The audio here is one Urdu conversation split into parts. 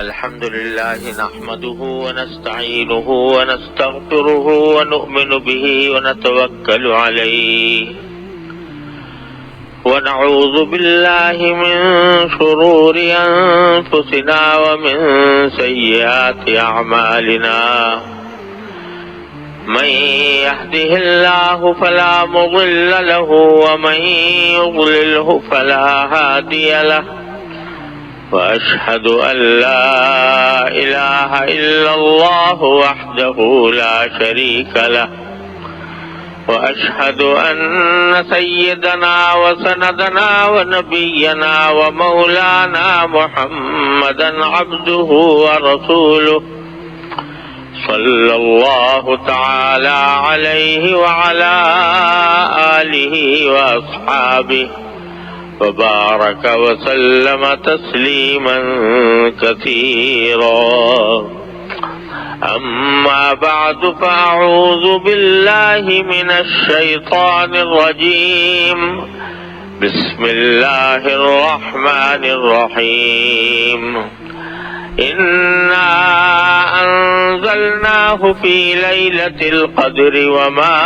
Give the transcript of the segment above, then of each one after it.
الحمد لله نحمده ونستعينه ونستغفره ونؤمن به ونتوكل عليه ونعوذ بالله من شرور أنفسنا ومن سيئات أعمالنا من يهده الله فلا مضل له ومن يضلله فلا هادي له وأشهد أن لا إله إلا الله وحده لا شريك له وأشهد أن سيدنا وسندنا ونبينا ومولانا محمدا عبده ورسوله صلى الله تعالى عليه وعلى آله وأصحابه وبارك وسلم تسليما كثيرا أما بعد فأعوذ بالله من الشيطان الرجيم بسم الله الرحمن الرحيم إنا أنزلناه في ليلة القدر وما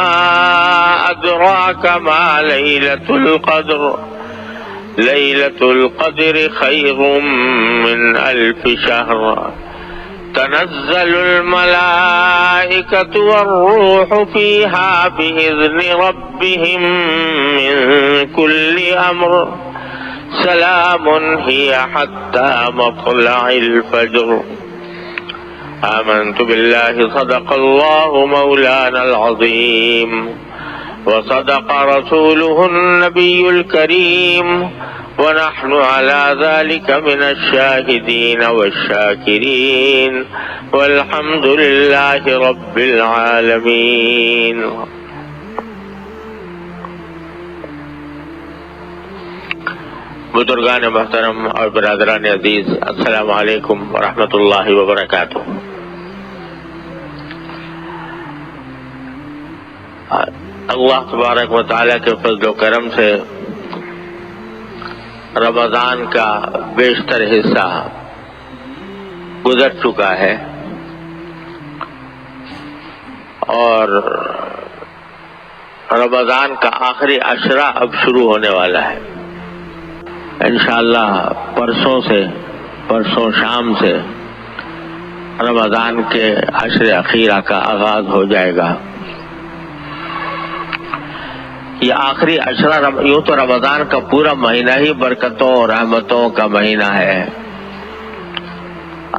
أدراك ما ليلة القدر ليلة القدر خير من 1000 شهر تنزل الملائكة والروح فيها بإذن ربهم من كل أمر سلام هي حتى مطلع الفجر آمنت بالله صدق الله مولانا العظيم وصدق رسوله النبي الكريم ونحن على ذلك من الشاهدين والشاكرين والحمد لله رب العالمين. بزرگان محترم اور برادران عزیز، السلام علیکم ورحمۃ اللہ وبرکاتہ. اللہ تبارک و تعالیٰ کے فضل و کرم سے رمضان کا بیشتر حصہ گزر چکا ہے اور رمضان کا آخری عشرہ اب شروع ہونے والا ہے. انشاءاللہ پرسوں شام سے رمضان کے عشر اخیرہ کا آغاز ہو جائے گا. یہ آخری عشرہ یوں تو رمضان کا پورا مہینہ ہی برکتوں اور رحمتوں کا مہینہ ہے.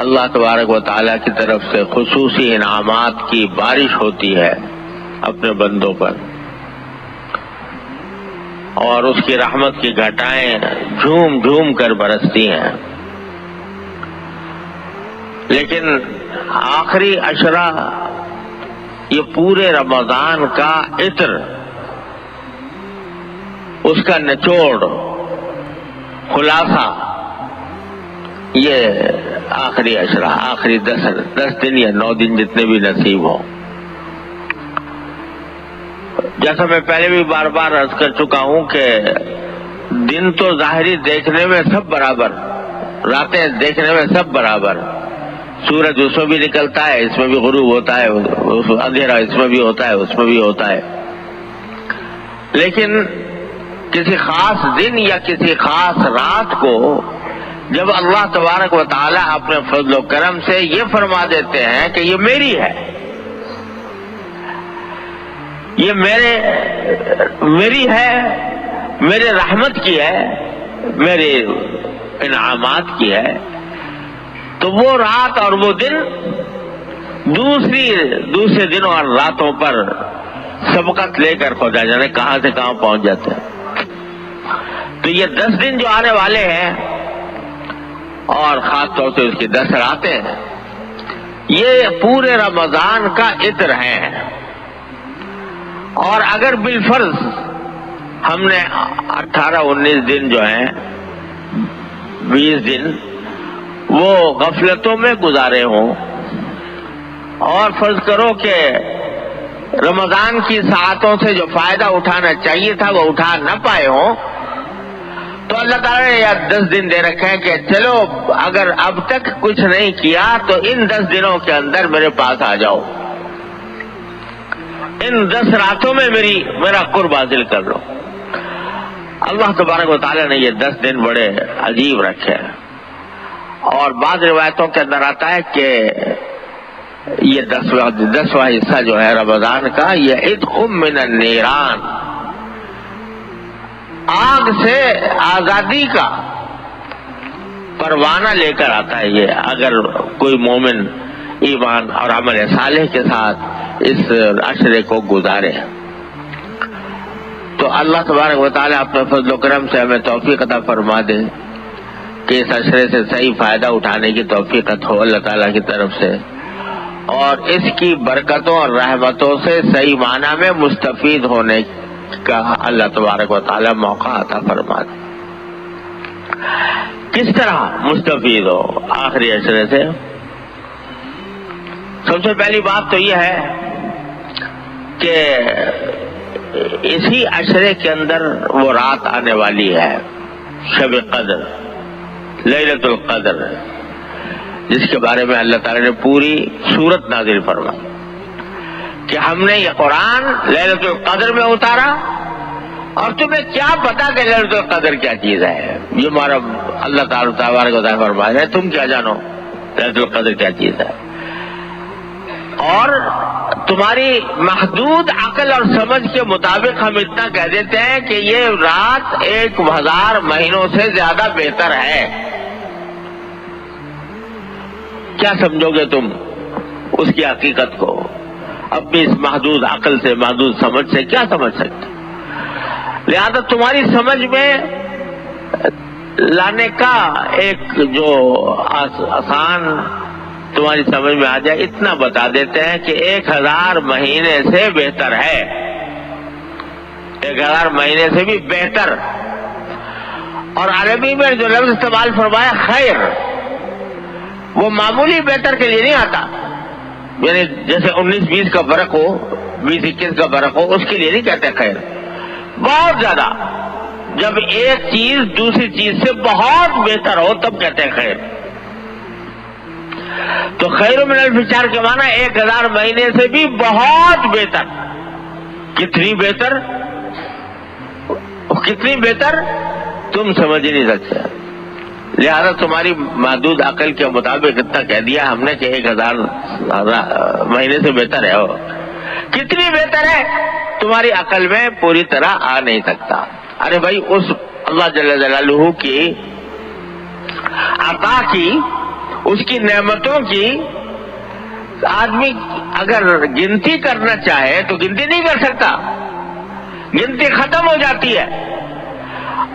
اللہ تبارک و تعالیٰ کی طرف سے خصوصی انعامات کی بارش ہوتی ہے اپنے بندوں پر اور اس کی رحمت کی گھٹائیں جھوم جھوم کر برستی ہیں. لیکن آخری عشرہ یہ پورے رمضان کا عطر، اس کا نچوڑ، خلاصہ، یہ آخری عشرہ، آخری 10 دن یا 9 دن جتنے بھی نصیب ہو. جیسا میں پہلے بھی بار بار عرض کر چکا ہوں کہ دن تو ظاہری دیکھنے میں سب برابر، راتیں دیکھنے میں سب برابر. سورج اس میں بھی نکلتا ہے، اس میں بھی غروب ہوتا ہے، اندھیرا اس میں بھی ہوتا ہے، اس میں بھی ہوتا ہے. لیکن کسی خاص دن یا کسی خاص رات کو جب اللہ تبارک و تعالیٰ اپنے فضل و کرم سے یہ فرما دیتے ہیں کہ یہ میری ہے، یہ میری ہے، میرے رحمت کی ہے، میرے انعامات کی ہے، تو وہ رات اور وہ دن دوسرے دنوں اور راتوں پر سبقت لے کر خدا جانے کہاں سے کہاں پہنچ جاتے ہیں. تو یہ 10 دن جو آنے والے ہیں اور خاص طور سے اس کی 10 راتیں، یہ پورے رمضان کا عطر ہیں. اور اگر بالفرض ہم نے 18-19 دن جو ہیں، 20 دن وہ غفلتوں میں گزارے ہوں اور فرض کرو کہ رمضان کی ساعتوں سے جو فائدہ اٹھانا چاہیے تھا وہ اٹھا نہ پائے ہوں، تو اللہ تعالیٰ نے 10 دن دے رکھے ہیں کہ چلو اگر اب تک کچھ نہیں کیا تو ان 10 دنوں کے اندر میرے پاس آ جاؤ، ان 10 راتوں میں میرا قرب حاصل کر لو۔ اللہ تبارک و تعالیٰ نے یہ 10 دن بڑے عجیب رکھے ہیں، اور بعض روایتوں کے اندر آتا ہے کہ یہ 10واں حصہ جو ہے رمضان کا، یہ عتق من النیران، آگ سے آزادی کا پروانہ لے کر آتا ہے یہ، اگر کوئی مومن ایمان اور عمل صالح کے ساتھ اس عشرے کو گزارے۔ تو اللہ تبارک و تعالیٰ اپنے فضل و کرم سے ہمیں توفیق عطا فرما دے کہ اس عشرے سے صحیح فائدہ اٹھانے کی توفیق ہو اللہ تعالیٰ کی طرف سے، اور اس کی برکتوں اور رحمتوں سے صحیح معنی میں مستفید ہونے کا اللہ تبارک و تعالیٰ موقع عطا فرما دے۔ کس طرح مستفید ہو آخری عشرے سے؟ سب سے پہلی بات تو یہ ہے کہ اسی عشرے کے اندر وہ رات آنے والی ہے، شب قدر، لیلۃ القدر، جس کے بارے میں اللہ تعالیٰ نے پوری سورت نازل فرمائی کہ ہم نے یہ قرآن لیلۃ القدر میں اتارا، اور تمہیں کیا پتا کہ لیلۃ القدر کیا چیز ہے؟ یہ ہمارا اللہ تعالیٰ تبارک و تعالیٰ فرما رہے ہیں، تم کیا جانو لیلۃ القدر کیا چیز ہے؟ اور تمہاری محدود عقل اور سمجھ کے مطابق ہم اتنا کہہ دیتے ہیں کہ یہ رات 1000 مہینوں سے زیادہ بہتر ہے۔ کیا سمجھو گے تم اس کی حقیقت کو؟ اپنی اس محدود عقل سے، محدود سمجھ سے کیا سمجھ سکتے؟ لہذا تمہاری سمجھ میں لانے کا ایک جو آسان تمہاری سمجھ میں آ جائے اتنا بتا دیتے ہیں کہ 1000 مہینے سے بہتر ہے، 1000 مہینے سے بھی بہتر۔ اور عربی میں جو لفظ استعمال فرمایا خیر، وہ معمولی بہتر کے لیے نہیں آتا، یعنی جیسے 19-20 کا فرق ہو، 20-21 کا فرق ہو، اس کے لیے نہیں کہتے خیر، بہت زیادہ، جب ایک چیز دوسری چیز سے بہت بہتر ہو تب کہتے ہیں خیر۔ تو خیر من الف شہر کے معنی 1000 مہینے سے بھی بہت بہتر۔ کتنی بہتر؟ کتنی بہتر تم سمجھ ہی نہیں سکتے، لہذا تمہاری محدود عقل کے مطابق اتنا کہہ دیا ہم نے کہ 1000 مہینے سے بہتر ہے۔ وہ کتنی بہتر ہے تمہاری عقل میں پوری طرح آ نہیں سکتا۔ ارے بھائی، اس اللہ جل جلالہ کی عطا کی، اس کی نعمتوں کی آدمی اگر گنتی کرنا چاہے تو گنتی نہیں کر سکتا، گنتی ختم ہو جاتی ہے،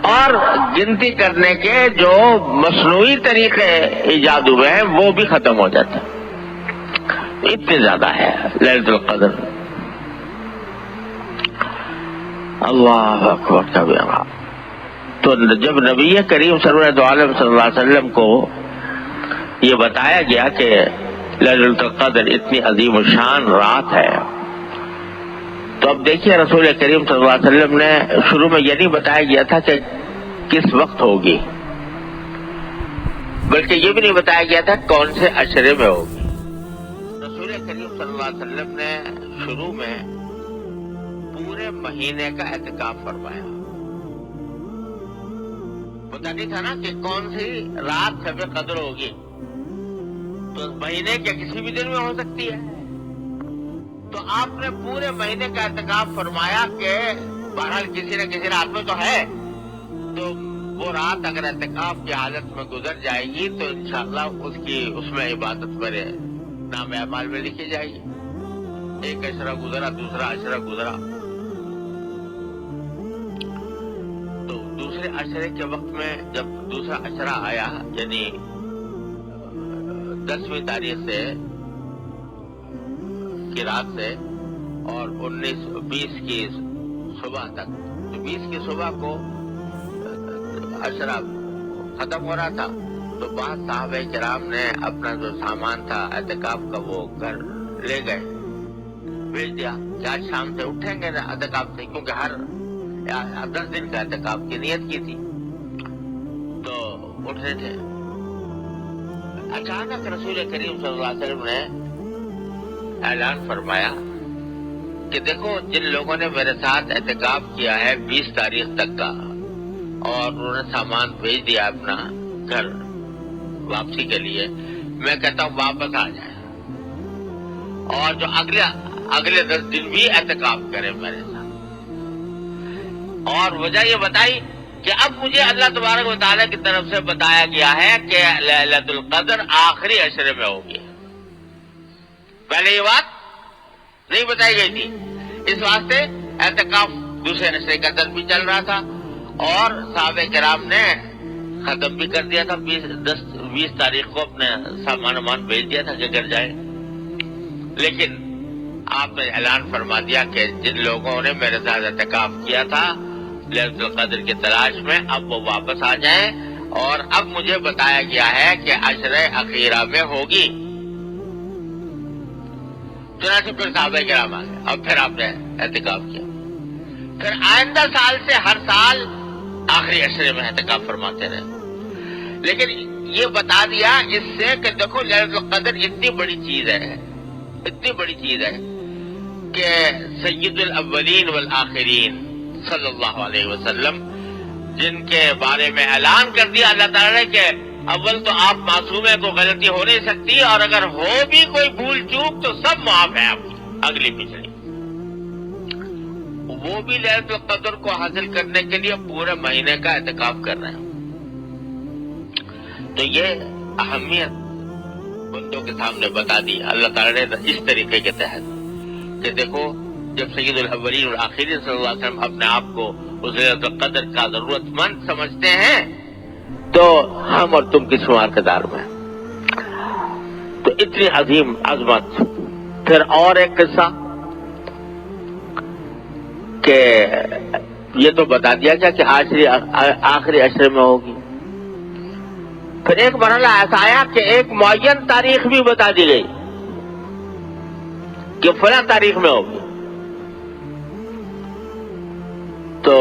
اور گنتی کرنے کے جو مصنوعی طریقے ایجاد ہوئے ہیں وہ بھی ختم ہو جاتے ہیں، اتنے زیادہ ہے لیلۃ القدر۔ اللہ اکبر کبیرہ۔ تو جب نبی کریم صلی اللہ علیہ وسلم کو یہ بتایا گیا کہ لیلۃ القدر اتنی عظیم الشان رات ہے، تو اب دیکھیے رسول کریم صلی اللہ علیہ وسلم نے شروع میں یہ نہیں بتایا گیا تھا کہ کس وقت ہوگی، بلکہ یہ بھی نہیں بتایا گیا تھا کون سے عشرے میں ہوگی۔ رسول کریم صلی اللہ علیہ وسلم نے شروع میں پورے مہینے کا اعتکاف فرمایا، پتہ نہیں تھا نا کہ کون سی رات شب قدر ہوگی، تو مہینے کے کسی بھی دن میں ہو سکتی ہے، تو آپ نے پورے مہینے کا اعتکاف فرمایا کہ بہرحال کسی نہ کسی رات میں تو ہے، تو وہ رات اگر اعتکاف کی حالت میں گزر جائے گی تو انشاءاللہ اس میں عبادت میرے نام اعمال میں لکھی جائے گی۔ ایک عشرہ گزرا، دوسرا عشرہ گزرا، تو دوسرے عشرے کے وقت میں جب دوسرا عشرہ آیا، یعنی 10ویں تاریخ سے کی رات سے اور 19-20 کی صبح تک، تو 20 کی صبح کو عشرہ ختم ہو رہا تھا، تو بعض صحابہ کرام نے اپنا جو سامان تھا اعتکاف کا وہ گھر لے گئے، بھیج دیا کہ آج شام سے اٹھیں گے اعتکاف سے، کیونکہ ہر 10 دن کا اعتکاف کی نیت کی تھی۔ اٹھ رہے تھے، اچانک رسول کریم صلی اللہ علیہ وسلم نے اعلان فرمایا کہ دیکھو جن لوگوں نے میرے ساتھ اعتکاف کیا ہے 20 تاریخ تک کا، اور انہوں نے سامان بھیج دیا اپنا گھر واپسی کے لیے، میں کہتا ہوں واپس آ جائیں، اور جو اگلے 10 دن بھی اعتکاف کرے میرے ساتھ۔ اور وجہ یہ بتائی کہ اب مجھے اللہ تبارک و تعالیٰ کی طرف سے بتایا گیا ہے کہ لیلۃ القدر آخری عشرے میں ہوگی۔ پہلے یہ بات نہیں بتائی گئی تھی، اس واسطے اعتکاف دوسرے عشرے کا دن بھی چل رہا تھا، اور صحابہ کرام نے ختم بھی کر دیا تھا، 20 تاریخ کو اپنے سامان بھیج دیا تھا کہ گھر جائے۔ لیکن آپ نے اعلان فرما دیا کہ جن لوگوں نے میرے ساتھ اعتکاف کیا تھا لیلۃ القدر کی تلاش میں، اب وہ واپس آ جائیں، اور اب مجھے بتایا گیا ہے کہ عشرہ اخیرہ میں ہوگی۔ چنانچہ پھر صحابہ کرام آ گئے، اور پھر آپ نے اعتکاف کیا۔ پھر آئندہ سال سے ہر سال آخری عشرے میں اعتکاف فرماتے رہے۔ لیکن یہ بتا دیا اس سے کہ دیکھو لیلۃ القدر اتنی بڑی چیز ہے، اتنی بڑی چیز ہے کہ سید الاولین والآخرین صلی اللہ علیہ وسلم، جن کے بارے میں اعلان کر دیا اللہ تعالیٰ نے کہ اول تو آپ معصوم ہیں، کوئی غلطی ہو نہیں سکتی، اور اگر ہو بھی کوئی بھول چوک تو سب معاف ہے آپ کی، اگلی پچھلی۔ وہ بھی لیلۃ القدر کو حاصل کرنے کے لیے پورے مہینے کا اعتکاف کر رہے ہیں۔ تو یہ اہمیت بندوں کے سامنے بتا دی اللہ تعالیٰ نے اس طریقے کے تحت کہ دیکھو جب سید الاولین والآخرین صلی اللہ علیہ وسلم اپنے آپ کو اس لیلۃ القدر کا ضرورت مند سمجھتے ہیں، تو ہم اور تم کس شمار کے دار میں؟ تو اتنی عظیم عظمت۔ پھر اور ایک قصہ کہ یہ تو بتا دیا گیا کہ آخری عشرے میں ہوگی۔ پھر ایک مرحلہ ایسا آیا کہ ایک معین تاریخ بھی بتا دی گئی کہ فلاں تاریخ میں ہوگی۔ تو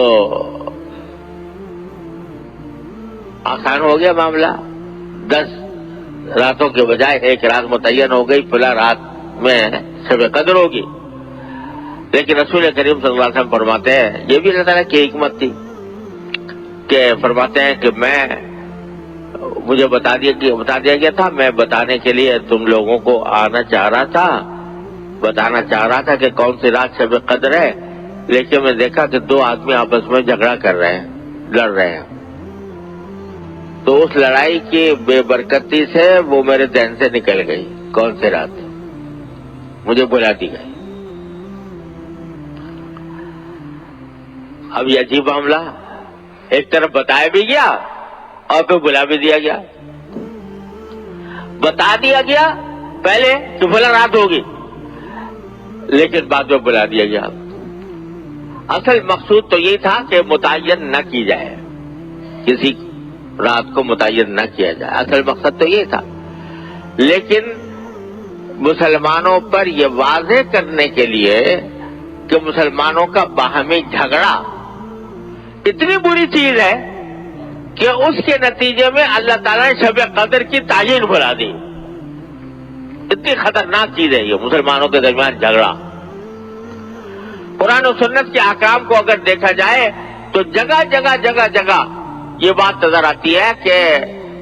آسان ہو گیا معاملہ، 10 راتوں کے بجائے ایک رات متعین ہو گئی، فلاں رات میں شب قدر ہوگی۔ لیکن رسول کریم صلی اللہ علیہ وسلم فرماتے ہیں، یہ بھی اللہ تعالیٰ کی حکمت تھی کہ فرماتے ہیں کہ مجھے بتا دیا گیا تھا، میں بتانے کے لیے تم لوگوں کو آنا چاہ رہا تھا، بتانا چاہ رہا تھا کہ کون سی رات شب قدر ہے، لیکن میں دیکھا کہ 2 آدمی آپس میں جھگڑا کر رہے ہیں، لڑ رہے ہیں۔ تو اس لڑائی کی بے برکتی سے وہ میرے ذہن سے نکل گئی، کون سی رات مجھے بلا دی گئی۔ اب یہ عجیب معاملہ، ایک طرف بتایا بھی گیا اور پھر بلا بھی دیا گیا۔ بتا دیا گیا پہلے کہ فلاں رات ہوگی، لیکن بعد میں بلا دیا گیا۔ اصل مقصود تو یہ تھا کہ متعین نہ کی جائے، کسی رات کو متعین نہ کیا جائے، اصل مقصد تو یہ تھا۔ لیکن مسلمانوں پر یہ واضح کرنے کے لیے کہ مسلمانوں کا باہمی جھگڑا اتنی بری چیز ہے کہ اس کے نتیجے میں اللہ تعالیٰ نے شب قدر کی تعین بلا دی۔ اتنی خطرناک چیز ہے یہ مسلمانوں کے درمیان جھگڑا۔ قرآن و سنت کے احکام کو اگر دیکھا جائے تو جگہ جگہ یہ بات نظر آتی ہے کہ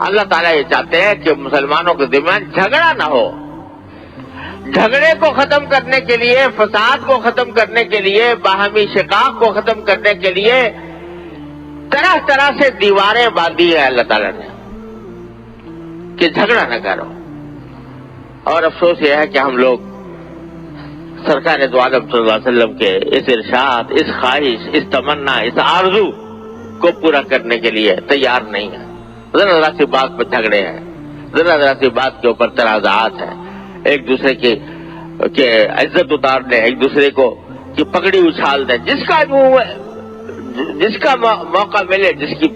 اللہ تعالیٰ یہ چاہتے ہیں کہ مسلمانوں کے درمیان جھگڑا نہ ہو۔ جھگڑے کو ختم کرنے کے لیے، فساد کو ختم کرنے کے لیے، باہمی شقاق کو ختم کرنے کے لیے طرح طرح سے دیواریں باندھی ہیں اللہ تعالیٰ نے کہ جھگڑا نہ کرو۔ اور افسوس یہ ہے کہ ہم لوگ سرکار دو عالم صلی اللہ علیہ وسلم کے اس ارشاد، اس خواہش، اس تمنا، اس آرزو کو پورا کرنے کے لیے تیار نہیں ہے۔ ذرا سی بات پر جھگڑے ہیں، ذرا سی بات کے اوپر تنازعات ہیں، ایک دوسرے کی عزت اتار دیں، ایک دوسرے کو کی پگڑی اچھال دیں، جس کا موقع ملے، جس کی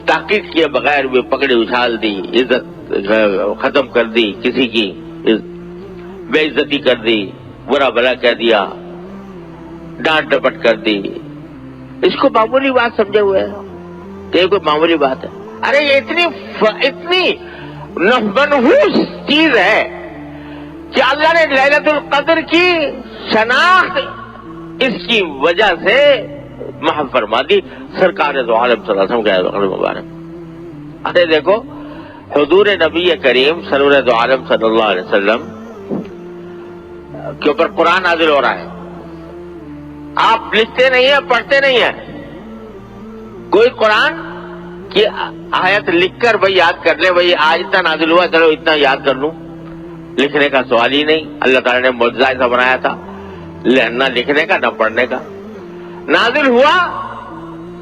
تحقیق کیے بغیر بھی پگڑی اچھال دی، عزت ختم کر دی، کسی کی بے عزتی کر دی، برا بھلا کہہ دیا، ڈانٹ ڈپٹ کر دی۔ اس کو معمولی بات سمجھے ہوئے ہیں کہ یہ کوئی معمولی بات ہے۔ ارے یہ اتنی منحوس چیز ہے کہ اللہ نے لیلۃ القدر کی شناخت اس کی وجہ سے محو فرما دی سرکار دو عالم صلی اللہ علیہ وسلم کے مبارک۔ ارے دیکھو حضور نبی کریم سرور دو عالم صلی اللہ علیہ وسلم کے اوپر قرآن نازل ہو رہا ہے، آپ لکھتے نہیں ہیں، پڑھتے نہیں ہیں، کوئی قرآن کی آیت لکھ کر بھائی یاد کر لے، بھائی آج اتنا نازل ہوا چلو اتنا یاد کر لوں، لکھنے کا سوال ہی نہیں۔ اللہ تعالیٰ نے معجزہ ایسا بنایا تھا نہ لکھنے کا نہ پڑھنے کا، نازل ہوا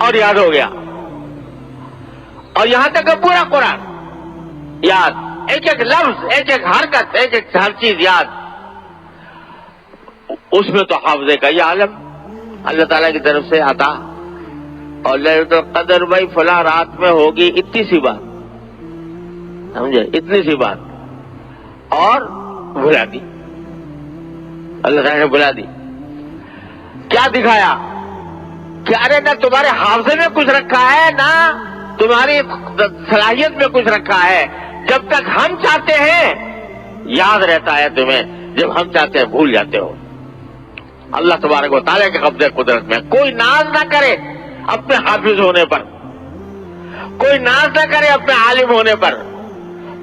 اور یاد ہو گیا، اور یہاں تک کہ پورا قرآن یاد، ایک ایک لفظ، ایک ایک حرکت، ایک ایک ہر چیز یاد، اس میں تو حافظے کا یہ عالم اللہ تعالیٰ کی طرف سے عطا۔ اور لیلۃ القدر بھائی فلاں رات میں ہوگی، اتنی سی بات، سمجھے، اتنی سی بات، اور بھلا دی، اللہ تعالیٰ نے بلا دی۔ کیا دکھایا کہ ارے نہ تمہارے حافظے میں کچھ رکھا ہے نہ تمہاری صلاحیت میں کچھ رکھا ہے، جب تک ہم چاہتے ہیں یاد رہتا ہے تمہیں، جب ہم چاہتے ہیں بھول جاتے ہو۔ اللہ تبارک و تعالیٰ کے قبضے قدرت میں کوئی ناز نہ کرے اپنے حافظ ہونے پر، کوئی ناز نہ کرے اپنے عالم ہونے پر،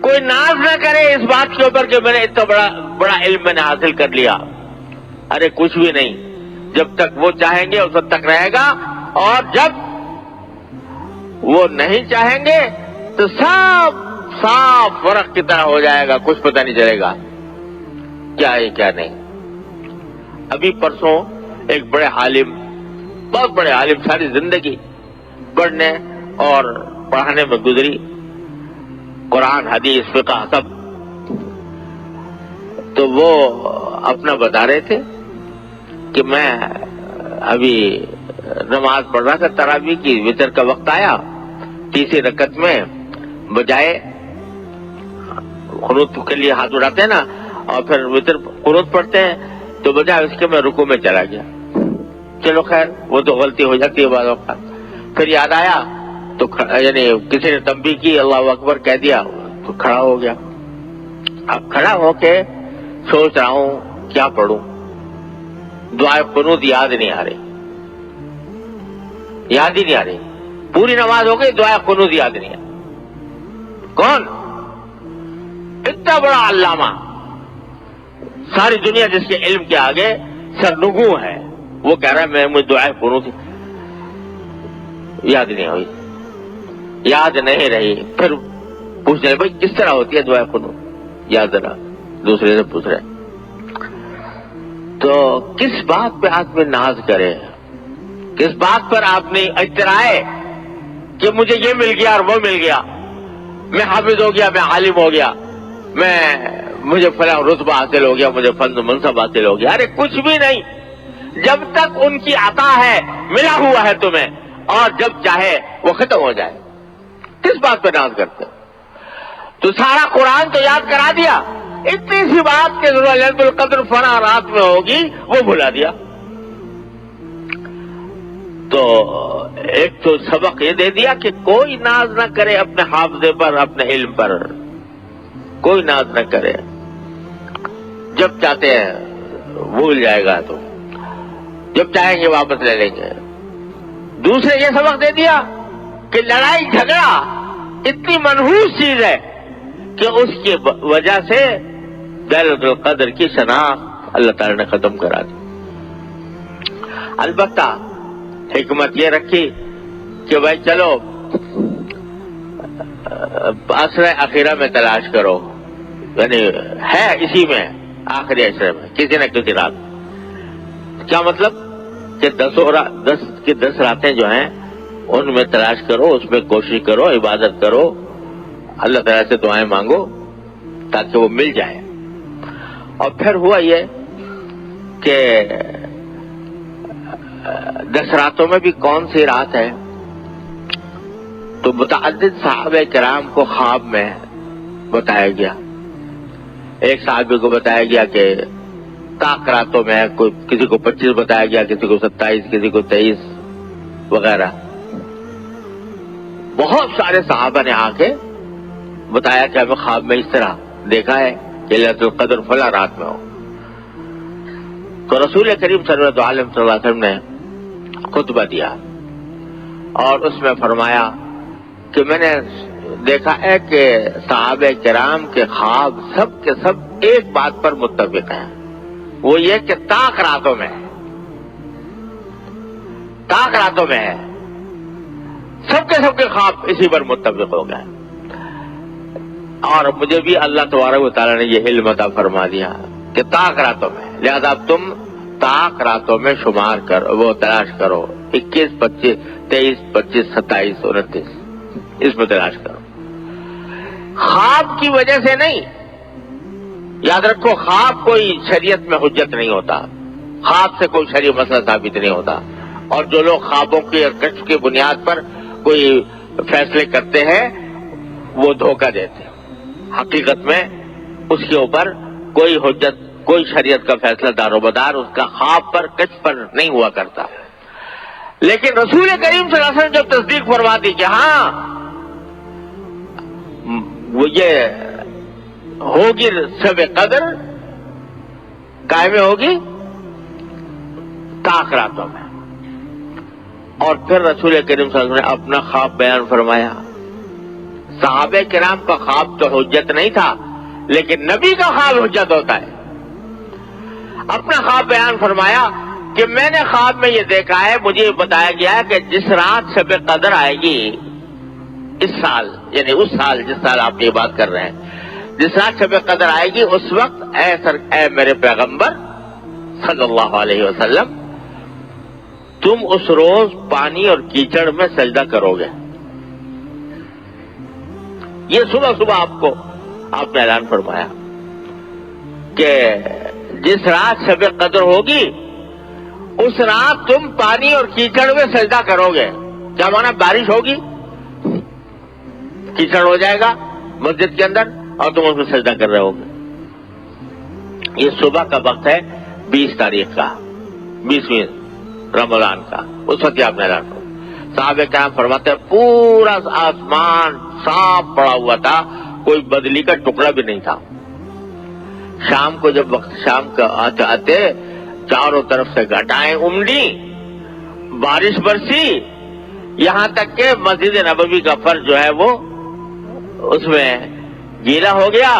کوئی ناز نہ کرے اس بات کے اوپر کہ میں نے اتنا بڑا علم میں نے حاصل کر لیا۔ ارے کچھ بھی نہیں، جب تک وہ چاہیں گے اس وقت تک رہے گا، اور جب وہ نہیں چاہیں گے تو سب صاف فرق کی طرح ہو جائے گا، کچھ پتہ نہیں چلے گا کیا ہے کیا نہیں۔ ابھی پرسوں ایک بڑے عالم، بہت بڑے عالم، ساری زندگی پڑھنے اور پڑھانے میں گزری، قرآن حدیث فقہ سب، تو وہ اپنا بتا رہے تھے کہ میں ابھی نماز پڑھ رہا تھا تراویح کی، وتر کا وقت آیا، تیسری رکعت میں بجائے قنوت کے لیے ہاتھ اٹھاتے ہیں نا، اور پھر وتر قنوت پڑھتے ہیں، تو بجائے اس کے میں رکوع میں چلا گیا۔ چلو خیر، وہ تو غلطی ہو جاتی ہے بعض اوقات، پھر یاد آیا تو یعنی کسی نے تنبیہ کی، اللہ اکبر کہہ دیا تو کھڑا ہو گیا۔ اب کھڑا ہو کے سوچ رہا ہوں کیا پڑھوں، دعائے قنوت یاد نہیں آ رہی، یاد ہی نہیں آ رہی، پوری نماز ہو گئی دعائے قنوت یاد نہیں آ رہی۔ کون؟ اتنا بڑا علامہ، ساری دنیا جس کے علم کے آگے سرنگوں ہے، وہ کہہ رہا ہے میں مجھے دعائے قنوت یاد نہیں ہوئی، یاد نہیں رہی۔ پھر پوچھ رہے بھائی کس طرح ہوتی ہے دعائے قنوت، یاد ذرا دوسرے سے پوچھ رہے۔ تو کس بات پہ آدمی ناز کرے، کس بات پر آدمی اجترائے کہ مجھے یہ مل گیا اور وہ مل گیا، میں حافظ ہو گیا، میں عالم ہو گیا، مجھے فلاں رتبہ حاصل ہو گیا، مجھے فضل و منصب حاصل ہو گیا۔ ارے کچھ بھی نہیں، جب تک ان کی عطا ہے، ملا ہوا ہے تمہیں، اور جب چاہے وہ ختم ہو جائے، کس بات پہ ناز کرتے؟ تو سارا قرآن تو یاد کرا دیا، اتنی سی بات کہ لیلۃ القدر فلاں رات میں ہوگی وہ بھلا دیا۔ تو ایک تو سبق یہ دے دیا کہ کوئی ناز نہ کرے اپنے حافظے پر، اپنے علم پر، کوئی ناز نہ کرے، جب چاہتے ہیں بھول جائے گا تو جب چاہیں گے واپس لے لیں گے۔ دوسرے یہ سبق دے دیا کہ لڑائی جھگڑا اتنی منحوس چیز ہے کہ اس کی وجہ سے لیلۃ القدر کی شناخت اللہ تعالی نے ختم کرا دی۔ البتہ حکمت یہ رکھی کہ بھائی چلو عشر اخیرہ میں تلاش کرو، یعنی ہے اسی میں آخری عشرے میں کسی نہ کسی رات۔ کیا مطلب کہ 10 راتیں جو ہیں ان میں تلاش کرو، اس میں کوشش کرو، عبادت کرو، اللہ تعالیٰ سے دعائیں مانگو تاکہ وہ مل جائے۔ اور پھر ہوا یہ کہ 10 راتوں میں بھی کون سی رات ہے، تو متعدد صحابہ کرام کو خواب میں بتایا گیا۔ ایک صحابی کو بتایا گیا کہ طاق راتوں میں، کسی کو 25 بتایا گیا، کسی کو 27، کسی کو 23 وغیرہ۔ بہت سارے صحابہ نے آ کے بتایا کہ ہمیں خواب میں اس طرح دیکھا ہے کہ لیلۃ القدر فلاں رات میں ہو. تو رسول کریم صلی اللہ علیہ وسلم نے خطبہ دیا اور اس میں فرمایا کہ میں نے دیکھا ہے کہ صحابہ کرام کے خواب سب کے سب ایک بات پر متفق ہیں، وہ یہ کہ طاق راتوں میں ہے، طاق راتوں میں ہے. سب کے خواب اسی پر متفق ہو گئے. اور مجھے بھی اللہ تبارک و تعالیٰ نے یہ علم عطا فرما دیا کہ طاق راتوں میں، لہذا اب تم طاق راتوں میں شمار کرو، وہ تلاش کرو، 21، 25، 23، 25، 27، 29 اس میں تلاش کرو. خواب کی وجہ سے نہیں، یاد رکھو خواب کوئی شریعت میں حجت نہیں ہوتا، خواب سے کوئی شرعی مسئلہ ثابت نہیں ہوتا. اور جو لوگ خوابوں کی اور کشف کی بنیاد پر کوئی فیصلے کرتے ہیں وہ دھوکہ دیتے ہیں. حقیقت میں اس کے اوپر کوئی حجت، کوئی شریعت کا فیصلہ دار و بدار اس کا خواب پر کشف پر نہیں ہوا کرتا. لیکن رسول کریم صلی اللہ علیہ وسلم جب تصدیق فرما دی کہ ہاں وہ یہ ہوگی شب قدر قائم ہوگی طاق راتوں میں، اور پھر رسول کریم صلی اللہ علیہ وسلم نے اپنا خواب بیان فرمایا. صحابہ کرام کا خواب تو حجت نہیں تھا، لیکن نبی کا خواب حجت ہوتا ہے. اپنا خواب بیان فرمایا کہ میں نے خواب میں یہ دیکھا ہے، مجھے بتایا گیا ہے کہ جس رات شب قدر آئے گی اس سال، یعنی اس سال جس سال آپ یہ بات کر رہے ہیں، جس رات شب قدر آئے گی اس وقت اے میرے پیغمبر صلی اللہ علیہ وسلم، تم اس روز پانی اور کیچڑ میں سجدہ کرو گے. یہ صبح آپ نے اعلان فرمایا کہ جس رات شب قدر ہوگی اس رات تم پانی اور کیچڑ میں سجدہ کرو گے. کیا مانا؟ بارش ہوگی، کیچڑ ہو جائے گا مسجد کے اندر اور تم اس میں سجدہ کر رہے ہوگے. یہ صبح کا وقت ہے 20 تاریخ کا، 20ویں رمضان کا. اس وقت آپ نے اعلان فرمایا. صحابہ کرام فرماتے ہیں پورا آسمان صاف پڑا ہوا تھا، کوئی بدلی کا ٹکڑا بھی نہیں تھا. شام کو جب وقت شام کا آتے چاروں طرف سے گھٹائیں امڑی، بارش برسی، یہاں تک کہ مسجد نبوی کا فرش جو ہے وہ اس میں گیلا ہو گیا.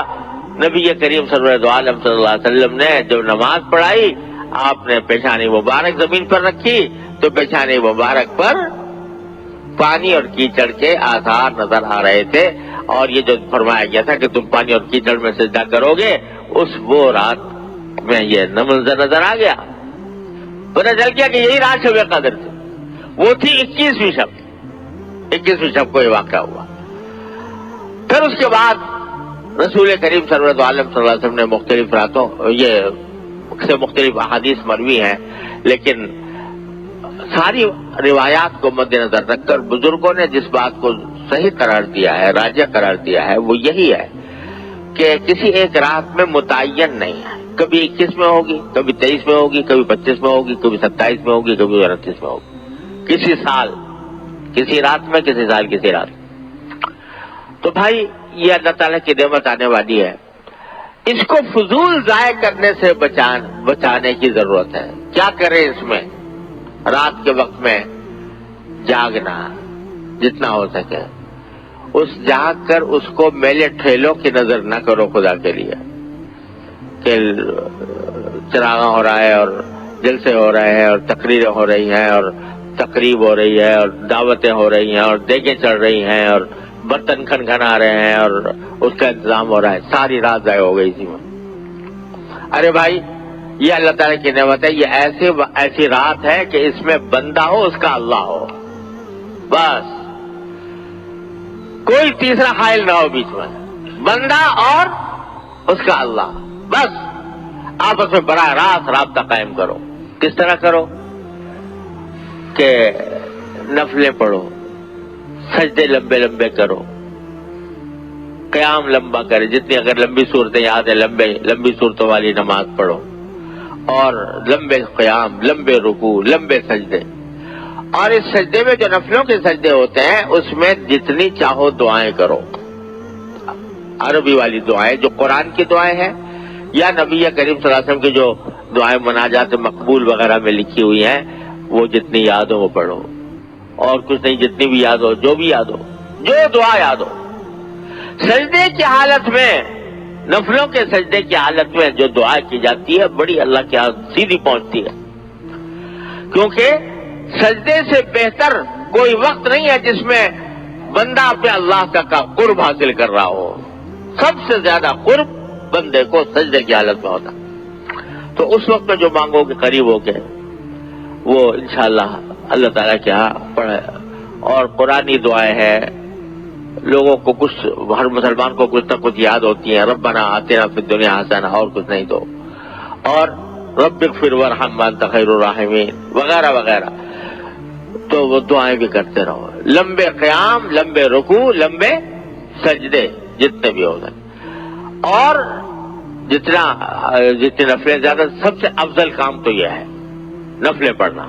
نبی کریم صلی اللہ علیہ وسلم نے جب نماز پڑھائی، آپ نے پیشانی مبارک زمین پر رکھی تو پیشانی مبارک پر پانی اور کیچڑ کے آثار نظر آ رہے تھے. اور یہ جو فرمایا گیا تھا کہ تم پانی اور کیچڑ میں سجدہ کرو گے، وہ رات میں یہ منظر نظر آ گیا. پتہ چل گیا کہ یہی رات شب قدر تھی. وہ تھی 21ویں شب کو یہ واقعہ ہوا. پھر اس کے بعد رسول کریم صلی اللہ علیہ وسلم نے مختلف راتوں سے مختلف احادیث مروی ہیں، لیکن ساری روایات کو مد نظر رکھ کر بزرگوں نے جس بات کو صحیح قرار دیا ہے، راجح قرار دیا ہے، وہ یہی ہے کہ کسی ایک رات میں متعین نہیں ہے. کبھی 21 میں ہوگی، کبھی 23 میں ہوگی، کبھی 25 میں ہوگی، کبھی 27 میں ہوگی، کبھی 29 میں ہوگی. کسی سال کسی رات میں، کسی سال کسی رات. تو بھائی یہ اللہ تعالیٰ کی نعمت آنے والی ہے، اس کو فضول ضائع کرنے سے بچانے کی ضرورت ہے. کیا کریں اس میں؟ رات کے وقت میں جاگنا جتنا ہو سکے، اس جاگ کر اس کو میلے ٹھیلوں کی نظر نہ کرو خدا کے لیے کہ چراغاں ہو رہا ہے اور جلسے ہو رہے ہیں اور تقریریں ہو رہی ہیں اور تقریب ہو رہی ہے اور دعوتیں ہو رہی ہیں اور دیگیں چڑھ رہی ہیں اور برتن کھنکھنا رہے ہیں اور اس کا انتظام ہو رہا ہے. ساری رات ضائع ہو گئی اسی میں. ارے بھائی یہ اللہ تعالیٰ کی نعمت ہے. یہ ایسی رات ہے کہ اس میں بندہ ہو، اس کا اللہ ہو، بس کوئی تیسرا حائل نہ ہو بیچ میں. بندہ اور اس کا اللہ، بس آپس میں براہ راست رابطہ قائم کرو. کس طرح کرو؟ کہ نفلیں پڑھو، سجدے لمبے لمبے کرو، قیام لمبا کرے، جتنی اگر لمبی صورتیں یاد ہے لمبی صورتوں والی نماز پڑھو، اور لمبے قیام، لمبے رکوع، لمبے سجدے. اور اس سجدے میں جو نفلوں کے سجدے ہوتے ہیں اس میں جتنی چاہو دعائیں کرو، عربی والی دعائیں جو قرآن کی دعائیں ہیں یا نبی کریم صلی اللہ علیہ وسلم کی جو دعائیں مناجات مقبول وغیرہ میں لکھی ہوئی ہیں وہ جتنی یاد ہو وہ پڑھو، اور کچھ نہیں، جتنی بھی یاد ہو، جو بھی یاد ہو، جو دعا یاد ہو۔ سجدے کی حالت میں، نفلوں کے سجدے کی حالت میں جو دعا کی جاتی ہے بڑی اللہ کے ہاں سیدھی پہنچتی ہے، کیونکہ سجدے سے بہتر کوئی وقت نہیں ہے جس میں بندہ اپنے اللہ کا قرب حاصل کر رہا ہو۔ سب سے زیادہ قرب بندے کو سجدے کی حالت میں ہوتا، تو اس وقت میں جو مانگو گے قریب ہو کے وہ انشاءاللہ اللہ تعالیٰ کے ہاں پڑھے۔ اور قرآنی دعائیں ہیں، لوگوں کو کچھ، ہر مسلمان کو کچھ نہ کچھ یاد ہوتی ہیں، ربنا آتنا فی الدنیا حسنہ، اور کچھ نہیں تو، اور رب اغفر وارحم وانت خیر الراحمین وغیرہ وغیرہ، تو وہ دعائیں بھی کرتے رہو۔ لمبے قیام، لمبے رکوع، لمبے سجدے جتنے بھی ہو گئے، اور جتنی نفلیں زیادہ، سب سے افضل کام تو یہ ہے نفلیں پڑھنا،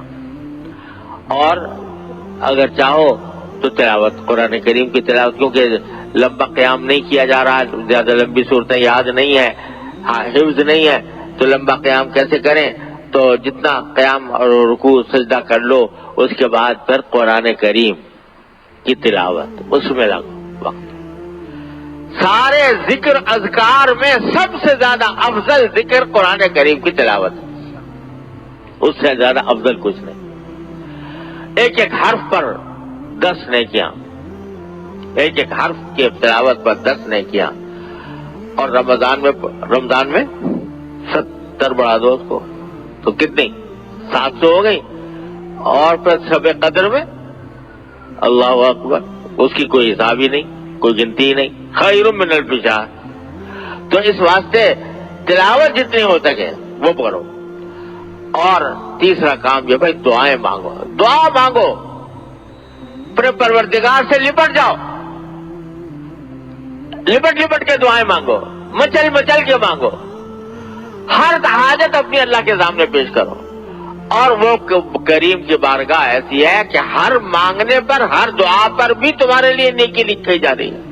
اور اگر چاہو تو تلاوت، قرآن کریم کی تلاوت، کیونکہ لمبا قیام نہیں کیا جا رہا، زیادہ لمبی صورتیں یاد نہیں ہے، حفظ نہیں ہے، تو لمبا قیام کیسے کریں؟ تو جتنا قیام اور رکوع سجدہ کر لو، اس کے بعد پھر قرآن کریم کی تلاوت، اس میں لگو وقت۔ سارے ذکر اذکار میں سب سے زیادہ افضل ذکر قرآن کریم کی تلاوت، اس سے زیادہ افضل کچھ نہیں۔ ایک ایک حرف پر 10 نیکیاں، ایک ایک حرف کی تلاوت پر 10 نیکیاں، اور رمضان میں 70 بڑھا دو اس کو تو کتنی؟ 700 ہو گئی، اور پھر شب قدر میں اللہ اکبر، اس کی کوئی حساب ہی نہیں، کوئی گنتی ہی نہیں، خیر من الف شہر۔ تو اس واسطے تلاوت جتنی ہو سکے وہ کرو، اور تیسرا کام یہ بھائی دعائیں مانگو، دعا مانگو، اپنے پروردگار سے لپٹ جاؤ، لپٹ کے دعائیں مانگو، مچل کے مانگو، ہر حاجت اپنی اللہ کے سامنے پیش کرو، اور وہ کریم کی بارگاہ ایسی ہے کہ ہر مانگنے پر، ہر دعا پر بھی تمہارے لیے نیکی لکھی جا رہی ہے۔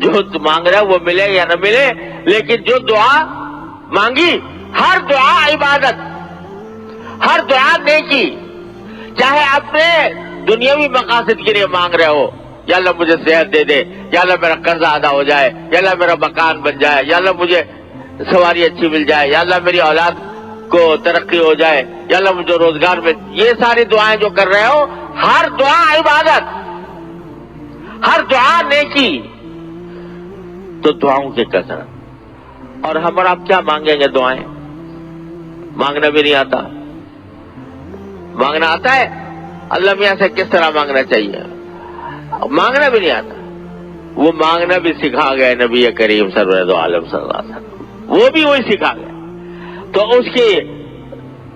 جو تم مانگ رہے وہ ملے یا نہ ملے، لیکن جو دعا مانگی، ہر دعا عبادت، ہر دعا نیکی، چاہے اپنے دنیاوی مقاصد کے لیے مانگ رہے ہو، یا اللہ مجھے صحت دے دے، یا اللہ میرا قرضہ ادا ہو جائے، یا اللہ میرا مکان بن جائے، یا اللہ مجھے سواری اچھی مل جائے، یا اللہ میری اولاد کو ترقی ہو جائے، یا اللہ مجھے روزگار میں، یہ ساری دعائیں جو کر رہے ہو، ہر دعا عبادت، ہر دعا نیکی، تو دعاؤں کی کثرت۔ اور ہم اور آپ کیا مانگیں گے؟ دعائیں مانگنا بھی نہیں آتا، مانگنا آتا ہے اللہ میاں سے کس طرح مانگنا چاہیے، مانگنا بھی نہیں آتا، وہ مانگنا بھی سکھا گئے نبی کریم سرور عالم صلی اللہ علیہ وسلم، وہ بھی وہی سکھا گئے۔ تو اس کی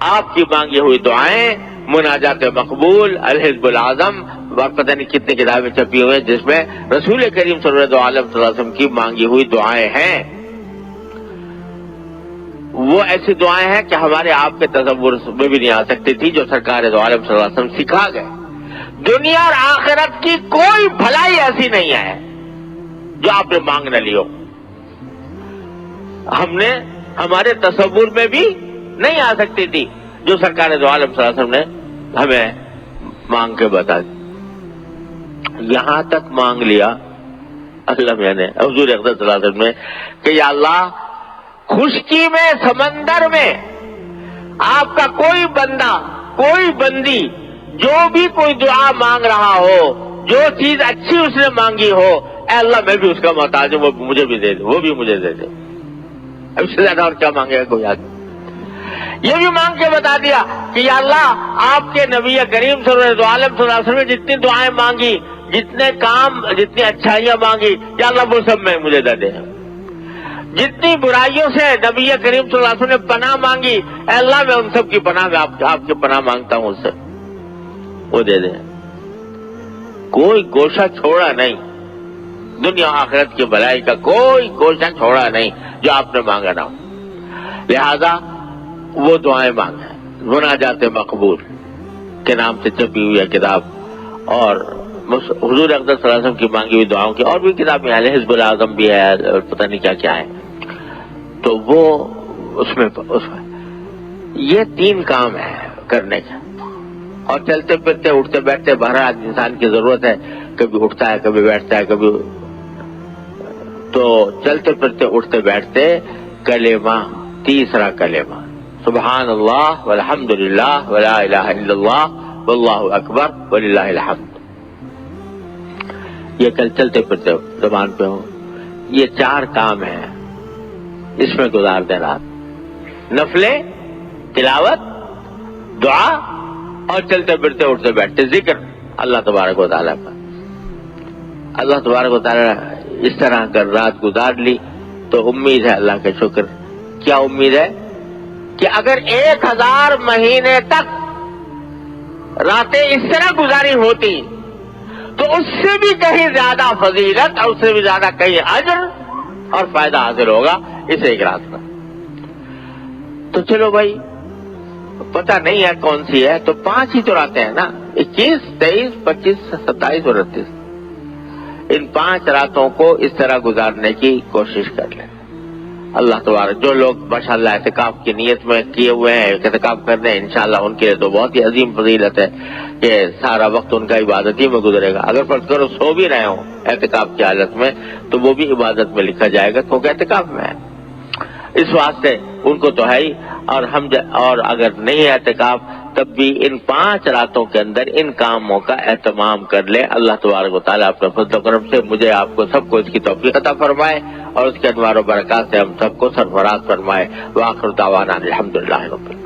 آپ کی مانگی ہوئی دعائیں، مناجات مقبول، الحزب العظم، اور پتہ نہیں کتنی کتابیں چھپی ہوئی ہیں جس میں رسول کریم سرور عالم صلی اللہ علیہ وسلم کی مانگی ہوئی دعائیں ہیں۔ وہ ایسی دعائیں ہیں کہ ہمارے آپ کے تصور میں بھی نہیں آ سکتی تھی، جو سرکار دو عالم صلی اللہ علیہ وسلم سکھا گئے۔ دنیا اور آخرت کی کوئی بھلائی ایسی نہیں ہے جو آپ نے مانگ نہ لی ہو، ہمارے تصور میں بھی نہیں آ سکتی تھی، جو سرکار دو عالم صلی اللہ علیہ وسلم نے ہمیں مانگ کے بتا دی۔ یہاں تک مانگ لیا اللہ میں نے، حضور اقدس صلی اللہ علیہ وسلم نے، کہ یا اللہ خشکی میں، سمندر میں آپ کا کوئی بندہ، کوئی بندی جو بھی کوئی دعا مانگ رہا ہو، جو چیز اچھی اس نے مانگی ہو، اے اللہ میں بھی اس کا محتاج ہوں، وہ مجھے بھی دے دے، وہ بھی مجھے دے دے۔ اب سے زیادہ اور کیا مانگے گا کوئی آدمی؟ یہ بھی مانگ کے بتا دیا کہ یا اللہ آپ کے نبی کریم صلی اللہ علیہ وسلم نے جتنی دعائیں مانگی، جتنے کام، جتنی اچھائیاں مانگی، یا اللہ وہ سب میں مجھے دے دے۔ جتنی برائیوں سے نبی کریم صلی اللہ علیہ وسلم نے پناہ مانگی، اے اللہ میں ان سب کی پناہ میں آپ کی پناہ مانگتا ہوں، اس سے وہ دے دے۔ کوئی گوشہ چھوڑا نہیں، دنیا آخرت کی بھلائی کا کوئی گوشہ چھوڑا نہیں جو آپ نے مانگا نہ ہو۔ لہذا وہ دعائیں مانگیں، مناجات مقبول، کے نام سے چھپی ہوئی ہے کتاب، اور حضور اقدس صلی اللہ علیہ وسلم کی مانگی ہوئی دعاؤں کی اور بھی کتابیں ہیں، حزب الاعظم بھی ہے اور پتہ نہیں کیا کیا ہے. تو وہ اس میں یہ 3 کام ہے کرنے کے. اور چلتے پھرتے اٹھتے بیٹھتے بہرحال انسان کی ضرورت ہے، کبھی اٹھتا ہے کبھی بیٹھتا ہے کبھی. تو چلتے پھرتے اٹھتے بیٹھتے کلمہ، تیسرا کلمہ سبحان اللہ والحمد للہ ولا الہ الا اللہ واللہ اکبر وللہ الحمد، یہ کل چلتے پھرتے زبان پہ ہو. یہ 4 کام ہیں، اس میں گزار دیں رات. نفلیں، تلاوت، دعا اور چلتے پھرتے اٹھتے بیٹھتے ذکر اللہ تبارک و تعالیٰ کا. اللہ تبارک و تعالیٰ اس طرح کر رات گزار لی تو امید ہے اللہ کا شکر. کیا امید ہے؟ کہ اگر 1000 مہینے تک راتیں اس طرح گزاری ہوتی تو اس سے بھی کہیں زیادہ فضیلت اور اس سے بھی زیادہ کہیں اجر اور فائدہ حاصل ہوگا اس ایک رات کا. تو چلو بھائی پتہ نہیں ہے کون سی ہے، تو 5 ہی تو راتیں ہیں نا، 21، 23، 25، 27 اور 29. ان 5 راتوں کو اس طرح گزارنے کی کوشش کر لیں. اللہ تبارک، جو لوگ ماشاءاللہ اعتکاف کی نیت میں کیے ہوئے ہیں اعتکاف کرنے ہیں، انشاءاللہ ان کے لیے تو بہت ہی عظیم فضیلت ہے کہ سارا وقت ان کا عبادت ہی میں گزرے گا. اگر فرض کرو سو بھی رہے ہوں اعتکاف کی حالت میں تو وہ بھی عبادت میں لکھا جائے گا کیونکہ اعتکاف میں ہے. اس واسطے ان کو تو ہے ہی. اور اگر نہیں ہے اعتکاف تب بھی ان 5 راتوں کے اندر ان کاموں کا اہتمام کر لیں. اللہ تبارک و تعالیٰ اپنے فضل و کرم سے مجھے آپ کو سب کو اس کی توفیق عطا فرمائے اور اس کے انوار و برکات سے ہم سب کو سرفراز فرمائے. وآخر دعوانا الحمدللہ رب العالمین.